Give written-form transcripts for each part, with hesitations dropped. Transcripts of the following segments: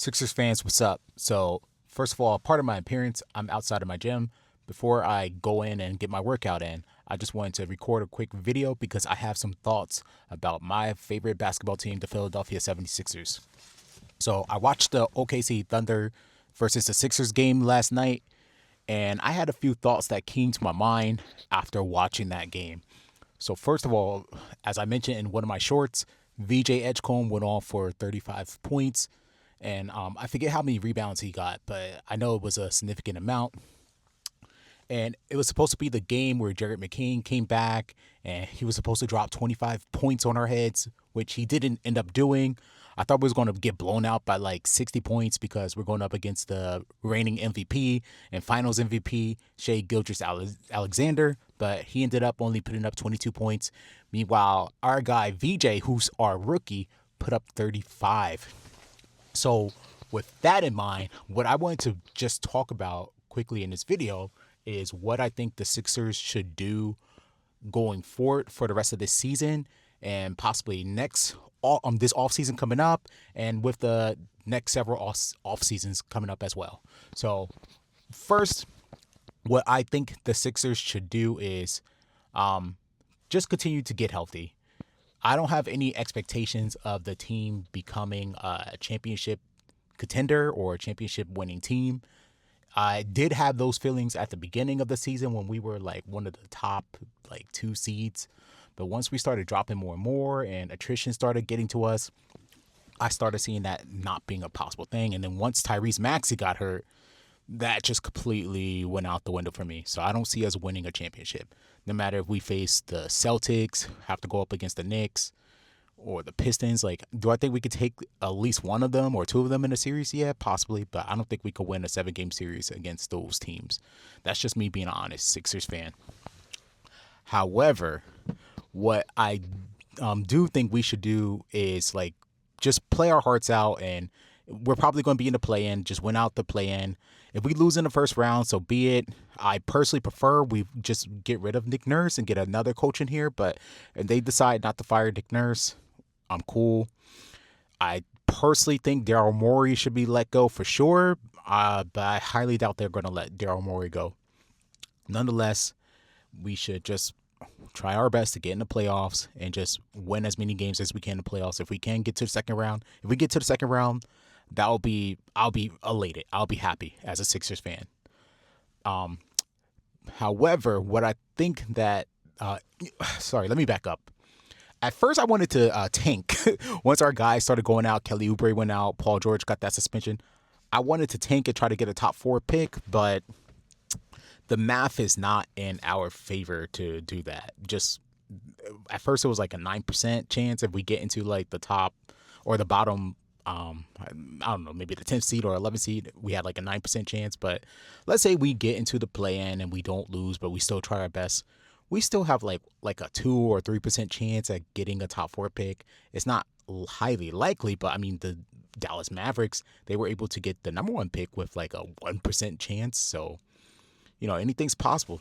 Sixers fans, what's up? So, first of all, part of my appearance, I'm outside of my gym. Before I go in and get my workout in, I just wanted to record a quick video because I have some thoughts about my favorite basketball team, the Philadelphia 76ers. So, I watched the OKC Thunder versus the Sixers game last night, and I had a few thoughts that came to my mind after watching that game. So, first of all, as I mentioned in one of my shorts, VJ Edgecombe went off for 35 points. And I forget how many rebounds he got, but I know it was a significant amount. And it was supposed to be the game where Jared McCain came back and he was supposed to drop 25 points on our heads, which he didn't end up doing. I thought we was going to get blown out by like 60 points because we're going up against the reigning MVP and finals MVP, Shea Alexander, but he ended up only putting up 22 points. Meanwhile, our guy VJ, who's our rookie, put up 35. So with that in mind, what I wanted to just talk about quickly in this video is what I think the Sixers should do going forward for the rest of this season and possibly next this off season coming up and with the next several off seasons coming up as well. So first, what I think the Sixers should do is just continue to get healthy. I don't have any expectations of the team becoming a championship contender or a championship winning team. I did have those feelings at the beginning of the season when we were like one of the top like 2 seeds. But once we started dropping more and more and attrition started getting to us, I started seeing that not being a possible thing. And then once Tyrese Maxey got hurt, that just completely went out the window for me. So I don't see us winning a championship. No matter if we face the Celtics, have to go up against the Knicks or the Pistons. Like, do I think we could take at least one of them or two of them in a series? Yeah, possibly. But I don't think we could win a 7-game series against those teams. That's just me being an honest Sixers fan. However, what I do think we should do is like just play our hearts out, and we're probably going to be in the play-in. Just win out the play-in. If we lose in the first round, so be it. I personally prefer we just get rid of Nick Nurse and get another coach in here. But if they decide not to fire Nick Nurse, I'm cool. I personally think Daryl Morey should be let go for sure. But I highly doubt they're going to let Daryl Morey go. Nonetheless, we should just try our best to get in the playoffs and just win as many games as we can in the playoffs. If we can get to the second round, I'll be elated. I'll be happy as a Sixers fan. However, what I think that sorry, let me back up. At first, I wanted to tank. Once our guys started going out, Kelly Oubre went out, Paul George got that suspension. I wanted to tank and try to get a top 4 pick, but the math is not in our favor to do that. Just at first, it was like a 9% chance if we get into like the top or the bottom. I don't know, maybe the 10th seed or 11th seed, we had like a 9% chance. But let's say we get into the play-in and we don't lose, but we still try our best. We still have like a 2 or 3% chance at getting a top 4 pick. It's not highly likely, but I mean, the Dallas Mavericks, they were able to get the number 1 pick with like a 1% chance. So, anything's possible.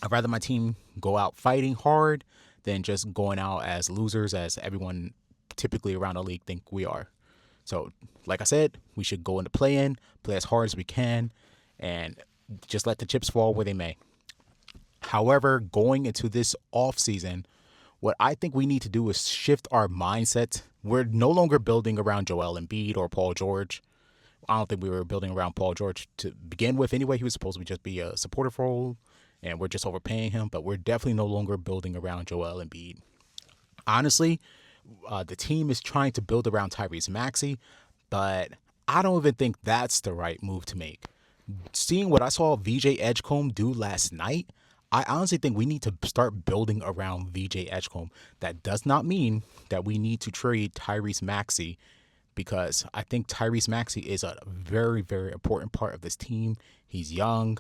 I'd rather my team go out fighting hard than just going out as losers, as everyone typically around the league think we are. So, like I said, we should go into play-in, play as hard as we can, and just let the chips fall where they may. However, going into this offseason, what I think we need to do is shift our mindset. We're no longer building around Joel Embiid or Paul George. I don't think we were building around Paul George to begin with anyway. He was supposed to just be a supportive role, and we're just overpaying him. But we're definitely no longer building around Joel Embiid. Honestly, the team is trying to build around Tyrese Maxey, but I don't even think that's the right move to make. Seeing what I saw VJ Edgecombe do last night, I honestly think we need to start building around VJ Edgecombe. That does not mean that we need to trade Tyrese Maxey, because I think Tyrese Maxey is a very, very important part of this team. He's young.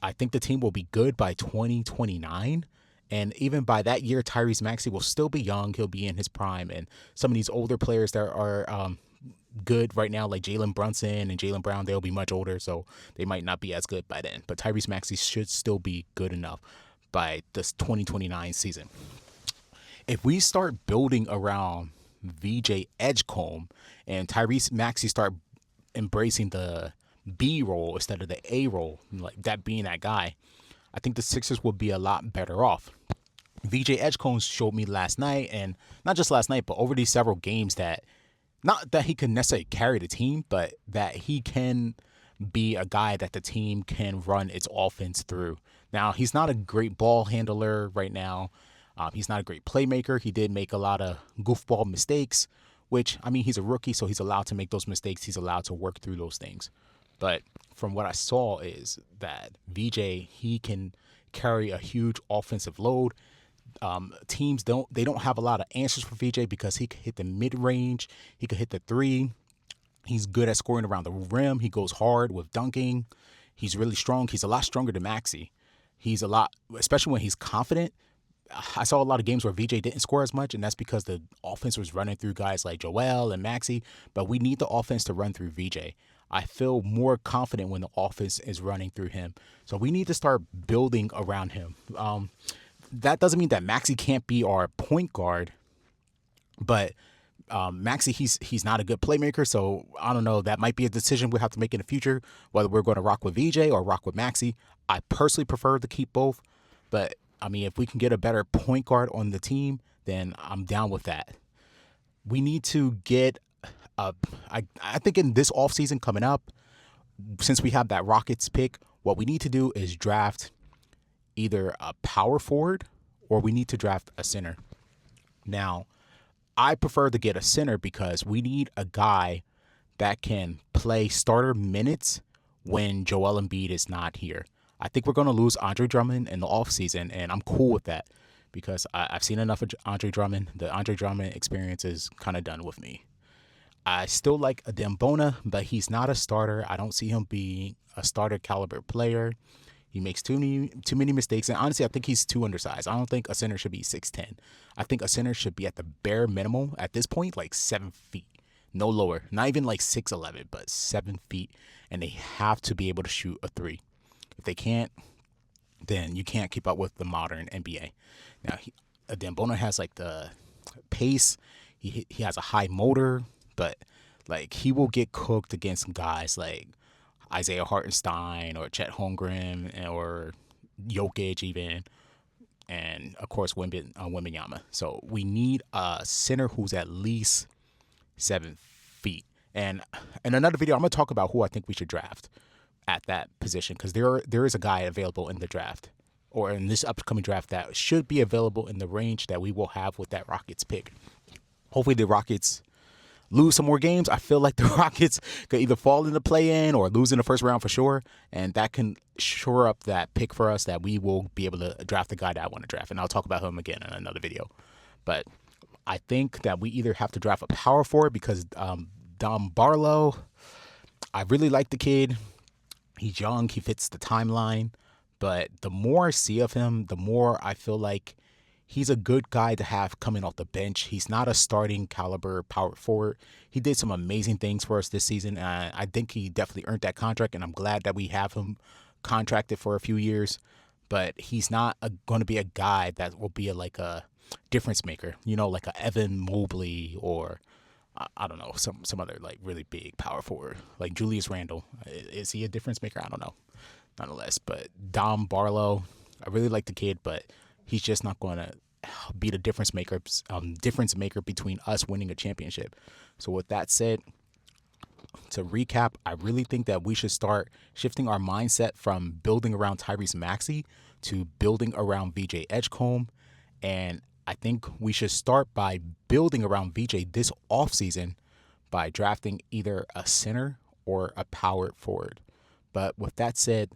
I think the team will be good by 2029. And even by that year, Tyrese Maxey will still be young. He'll be in his prime. And some of these older players that are good right now, like Jalen Brunson and Jaylen Brown, they'll be much older, so they might not be as good by then. But Tyrese Maxey should still be good enough by this 2029 season. If we start building around VJ Edgecombe and Tyrese Maxey start embracing the B role instead of the A role, like that being that guy, I think the Sixers will be a lot better off. VJ Edgecombe showed me last night, and not just last night, but over these several games, that not that he can necessarily carry the team, but that he can be a guy that the team can run its offense through. Now, he's not a great ball handler right now. He's not a great playmaker. He did make a lot of goofball mistakes, which, I mean, he's a rookie, so he's allowed to make those mistakes. He's allowed to work through those things. But from what I saw is that VJ, he can carry a huge offensive load. Teams don't have a lot of answers for VJ because he can hit the mid range, he can hit the three. He's good at scoring around the rim. He goes hard with dunking. He's really strong. He's a lot stronger than Maxey. He's a lot, especially when he's confident. I saw a lot of games where VJ didn't score as much, and that's because the offense was running through guys like Joel and Maxey. But we need the offense to run through VJ. I feel more confident when the offense is running through him. So we need to start building around him. That doesn't mean that Maxey can't be our point guard, but Maxey, he's not a good playmaker, so I don't know. That might be a decision we'll have to make in the future, whether we're going to rock with VJ or rock with Maxey. I personally prefer to keep both, but I mean, if we can get a better point guard on the team, then I'm down with that. We need to get I think in this offseason coming up, since we have that Rockets pick, what we need to do is draft either a power forward or we need to draft a center. Now, I prefer to get a center because we need a guy that can play starter minutes when Joel Embiid is not here. I think we're going to lose Andre Drummond in the offseason, and I'm cool with that because I've seen enough of Andre Drummond. The Andre Drummond experience is kind of done with me. I still like Adem Bona, but he's not a starter. I don't see him being a starter caliber player. He makes too many mistakes, and honestly, I think he's too undersized. I don't think a center should be 6'10". I think a center should be at the bare minimum at this point, like 7 feet, no lower. Not even like 6'11", but 7 feet, and they have to be able to shoot a three. If they can't, then you can't keep up with the modern NBA. Now, Adem Bona has like the pace. He has a high motor, but like he will get cooked against guys like Isaiah Hartenstein or Chet Holmgren or Jokic even, and of course Wembanyama. So we need a center who's at least 7 feet. And in another video, I'm gonna talk about who I think we should draft at that position because there is a guy available in the draft or in this upcoming draft that should be available in the range that we will have with that Rockets pick. Hopefully the Rockets lose some more games. I feel like the Rockets could either fall in the play-in or lose in the first round for sure, and that can shore up that pick for us that we will be able to draft the guy that I want to draft, and I'll talk about him again in another video. But I think that we either have to draft a power forward because Dom Barlow, I really like the kid. He's young. He fits the timeline. But the more I see of him, the more I feel like he's a good guy to have coming off the bench. He's not a starting caliber power forward. He did some amazing things for us this season. I think he definitely earned that contract, and I'm glad that we have him contracted for a few years. But he's not going to be a guy that will be like a difference maker, you know, like a Evan Mobley or I don't know, some other like really big power forward like Julius Randle. Is he a difference maker? I don't know. Nonetheless, but Dom Barlow, I really like the kid, but he's just not going to be the difference maker between us winning a championship. So with that said, to recap, I really think that we should start shifting our mindset from building around Tyrese Maxey to building around VJ Edgecombe. And I think we should start by building around VJ this offseason by drafting either a center or a power forward. But with that said,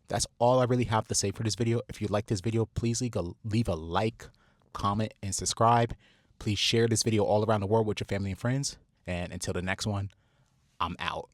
that's all I really have to say for this video. If you like this video, please leave a like, comment, and subscribe. Please share this video all around the world with your family and friends. And until the next one, I'm out.